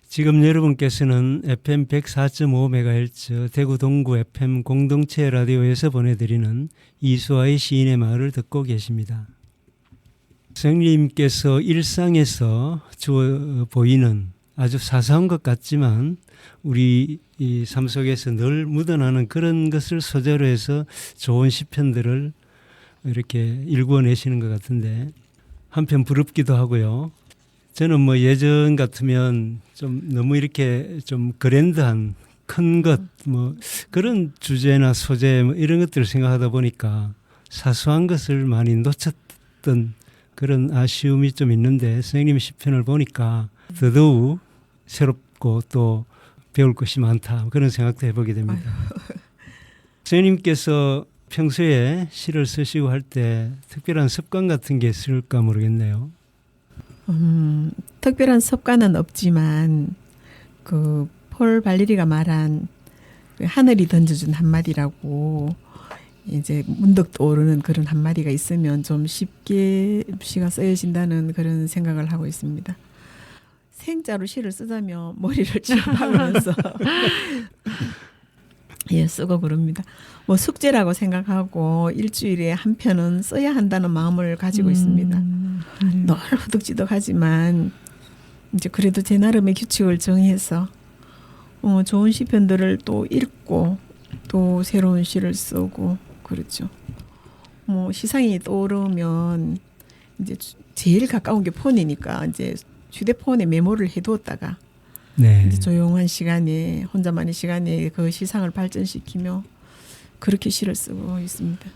지금 여러분께서는 FM 104.5MHz 대구 동구 FM 공동체 라디오에서 보내드리는 이수아의 시인의 마을을 듣고 계십니다. 선생님께서 일상에서 주어 보이는 아주 사소한 것 같지만 우리 이 삶 속에서 늘 묻어나는 그런 것을 소재로 해서 좋은 시편들을 이렇게 일구어내시는 것 같은데 한편 부럽기도 하고요. 저는 뭐 예전 같으면 좀 너무 이렇게 좀 그랜드한 큰 것 뭐 그런 주제나 소재 뭐 이런 것들을 생각하다 보니까 사소한 것을 많이 놓쳤던 그런 아쉬움이 좀 있는데 선생님의 시편을 보니까 더더욱 새롭고 또 배울 것이 많다 그런 생각도 해보게 됩니다. 선생님께서 평소에 시를 쓰시고 할 때 특별한 습관 같은 게 있을까 모르겠네요. 특별한 습관은 없지만 그 폴 발레리가 말한 그 하늘이 던져준 한마디라고 이제 문득 떠오르는 그런 한마디가 있으면 좀 쉽게 시가 쓰여진다는 그런 생각을 하고 있습니다. 생자로 시를 쓰자면 머리를 쥐어박으면서 예, 쓰고 그럽니다. 뭐 숙제라고 생각하고 일주일에 한 편은 써야 한다는 마음을 가지고 있습니다. 늘 허덕지덕하지만 이제 그래도 제 나름의 규칙을 정해서 좋은 시편들을 또 읽고 또 새로운 시를 쓰고 그렇죠. 뭐 시상이 떠오르면 이제 제일 가까운 게 폰이니까 이제 휴대폰에 메모를 해두었다가 네. 이제 조용한 시간에 혼자만의 시간에 그 시상을 발전시키며 그렇게 시를 쓰고 있습니다.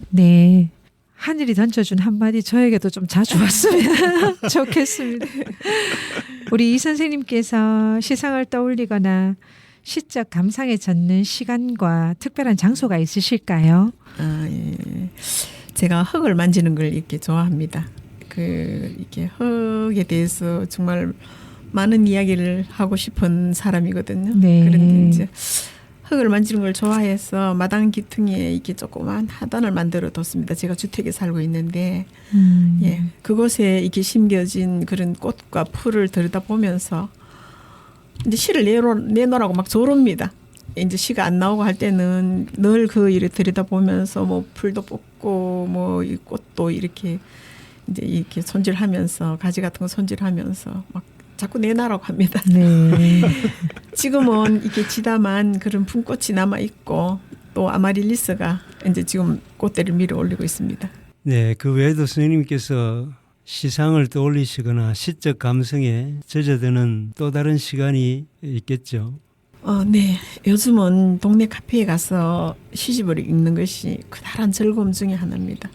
네. 하늘이 던져준 한마디 저에게도 좀 자주 왔으면 좋겠습니다. 우리 이 선생님께서 시상을 떠올리거나 시적 감상에 젖는 시간과 특별한 장소가 있으실까요? 아, 예. 제가 흙을 만지는 걸 이렇게 좋아합니다. 이렇게 흙에 대해서 정말 많은 이야기를 하고 싶은 사람이거든요. 네. 그런데 이제 흙을 만지는 걸 좋아해서 마당 기퉁에 이렇게 조그만 하단을 만들어 뒀습니다. 제가 주택에 살고 있는데, 예, 그곳에 이렇게 심겨진 그런 꽃과 풀을 들여다보면서 이제 시를 내놓으라고 막 조릅니다. 이제 시가 안 나오고 할 때는 늘 그 일을 들여다보면서 뭐 풀도 뽑고 뭐 이 꽃도 이렇게 이제 이렇게 손질하면서 가지 같은 거 손질하면서 막 자꾸 내놔라고 합니다. 네. 지금은 이렇게 지담한 그런 품꽃이 남아 있고 또 아마릴리스가 이제 지금 꽃대를 밀어 올리고 있습니다. 네, 그 외에도 선생님께서 시상을 떠올리시거나 시적 감성에 젖어드는 또 다른 시간이 있겠죠. 네. 요즘은 동네 카페에 가서 시집을 읽는 것이 그다란 즐거움 중에 하나입니다.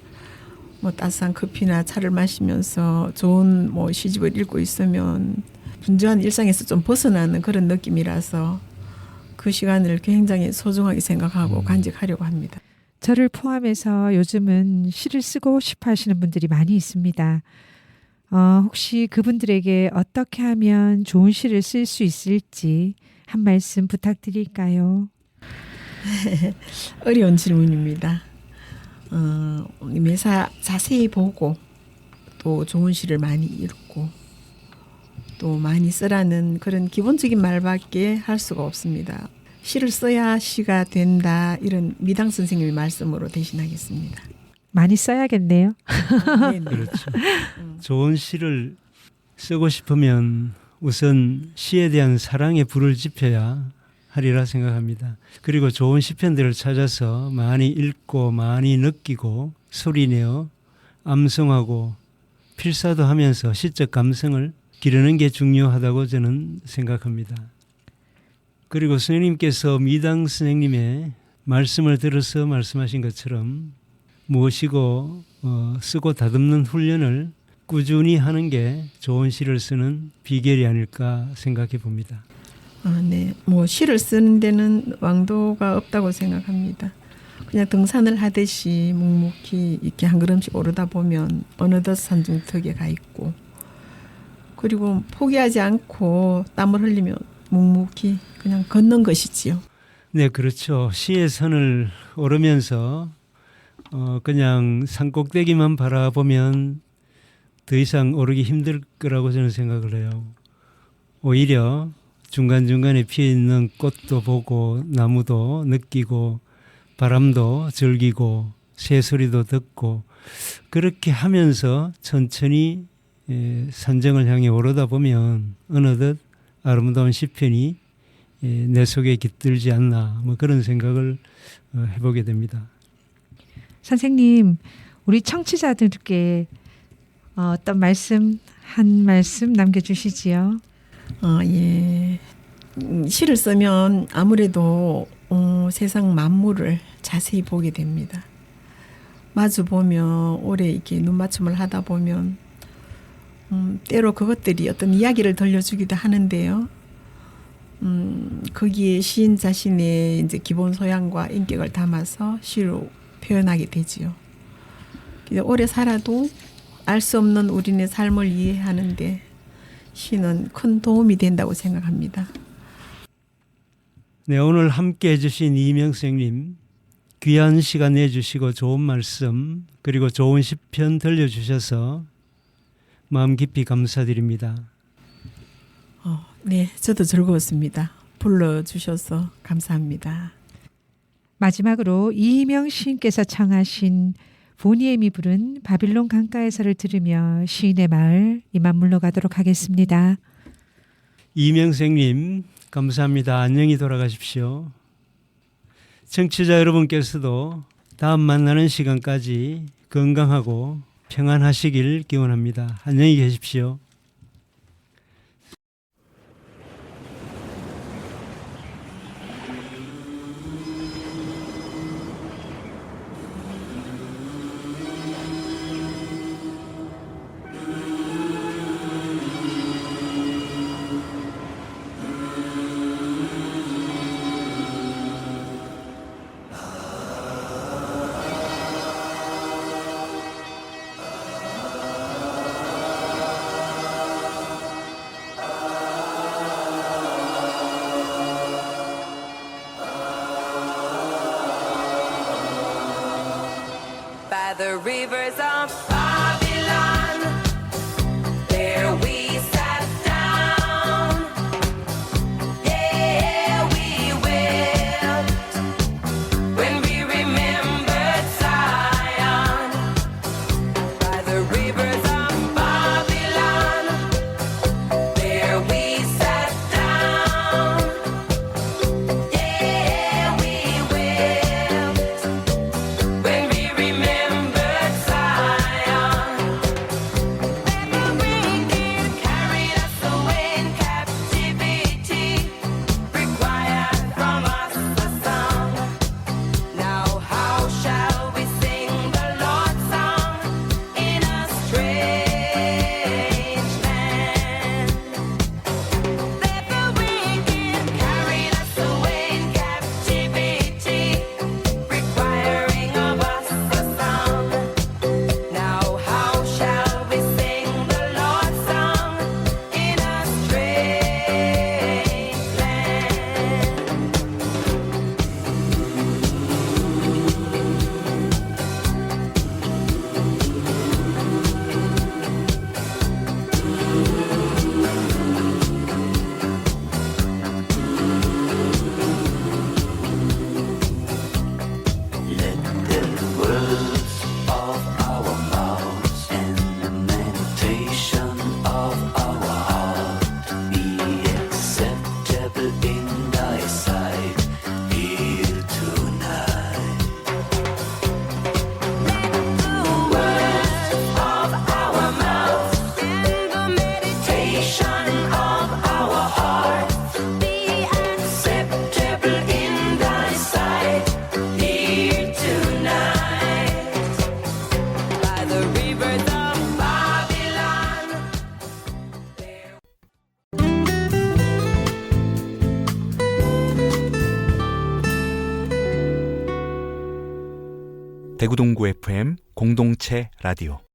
뭐 따스한 커피나 차를 마시면서 좋은 뭐 시집을 읽고 있으면 분주한 일상에서 좀 벗어나는 그런 느낌이라서 그 시간을 굉장히 소중하게 생각하고 간직하려고 합니다. 저를 포함해서 요즘은 시를 쓰고 싶어 하시는 분들이 많이 있습니다. 혹시 그분들에게 어떻게 하면 좋은 시를 쓸 수 있을지 한 말씀 부탁드릴까요? 어려운 질문입니다. 매사 자세히 보고 또 좋은 시를 많이 읽고 또 많이 쓰라는 그런 기본적인 말밖에 할 수가 없습니다. 시를 써야 시가 된다 이런 미당 선생님의 말씀으로 대신하겠습니다. 많이 써야겠네요. 네, 그렇죠. 좋은 시를 쓰고 싶으면 우선 시에 대한 사랑의 불을 지펴야 하리라 생각합니다. 그리고 좋은 시편들을 찾아서 많이 읽고 많이 느끼고 소리내어 암송하고 필사도 하면서 시적 감성을 기르는 게 중요하다고 저는 생각합니다. 그리고 선생님께서 미당 선생님의 말씀을 들어서 말씀하신 것처럼 무엇이고 쓰고 다듬는 훈련을 꾸준히 하는 게 좋은 시를 쓰는 비결이 아닐까 생각해 봅니다. 네. 뭐 시를 쓰는 데는 왕도가 없다고 생각합니다. 그냥 등산을 하듯이 묵묵히 이렇게 한 걸음씩 오르다 보면 어느덧 산중턱에 가 있고 그리고 포기하지 않고 땀을 흘리며 묵묵히 그냥 걷는 것이지요. 네, 그렇죠. 시의 산을 오르면서 그냥 산꼭대기만 바라보면 더 이상 오르기 힘들 거라고 저는 생각을 해요. 오히려 중간중간에 피어있는 꽃도 보고 나무도 느끼고 바람도 즐기고 새소리도 듣고 그렇게 하면서 천천히 산정을 향해 오르다 보면 어느덧 아름다운 시편이 내 속에 깃들지 않나 뭐 그런 생각을 해보게 됩니다. 선생님, 우리 청취자들께 어떤 말씀 한 말씀 남겨주시지요. 예. 시를 쓰면 아무래도 세상 만물을 자세히 보게 됩니다. 마주 보면 오래 이렇게 눈맞춤을 하다 보면 때로 그것들이 어떤 이야기를 들려주기도 하는데요. 거기에 시인 자신의 이제 기본 소양과 인격을 담아서 시로 표현하게 되지요. 오래 살아도 알 수 없는 우리네 삶을 이해하는데 시는 큰 도움이 된다고 생각합니다. 네, 오늘 함께 해주신 이명 선생님 귀한 시간 내주시고 좋은 말씀 그리고 좋은 시편 들려주셔서 마음 깊이 감사드립니다. 네, 저도 즐거웠습니다. 불러주셔서 감사합니다. 마지막으로 이희명 시인께서 청하신 보니엠이 부른 바빌론 강가에서를 들으며 시인의 마을 이만 물러가도록 하겠습니다. 이명생님 감사합니다. 안녕히 돌아가십시오. 청취자 여러분께서도 다음 만나는 시간까지 건강하고 평안하시길 기원합니다. 안녕히 계십시오. By the rivers of Babylon, there we sat down. Yeah, we wept when we remembered Zion. By the rivers of Babylon, there we sat down. Yeah, we wept when we remembered Zion. The wicked carried us away in captivity, required from us a song. Now how shall we sing the Lord's song in a strange land? That the wicked carried us away in captivity, requiring of us a song. Now how shall we sing the Lord's song in a strange land? Let the words of our mouths and the meditation of our heart be acceptable in thy sight here tonight. The words of our mouths and the meditation of our heart be acceptable in thy sight here tonight. By the rivers of Babylon, there 대구동구 FM 공동체 라디오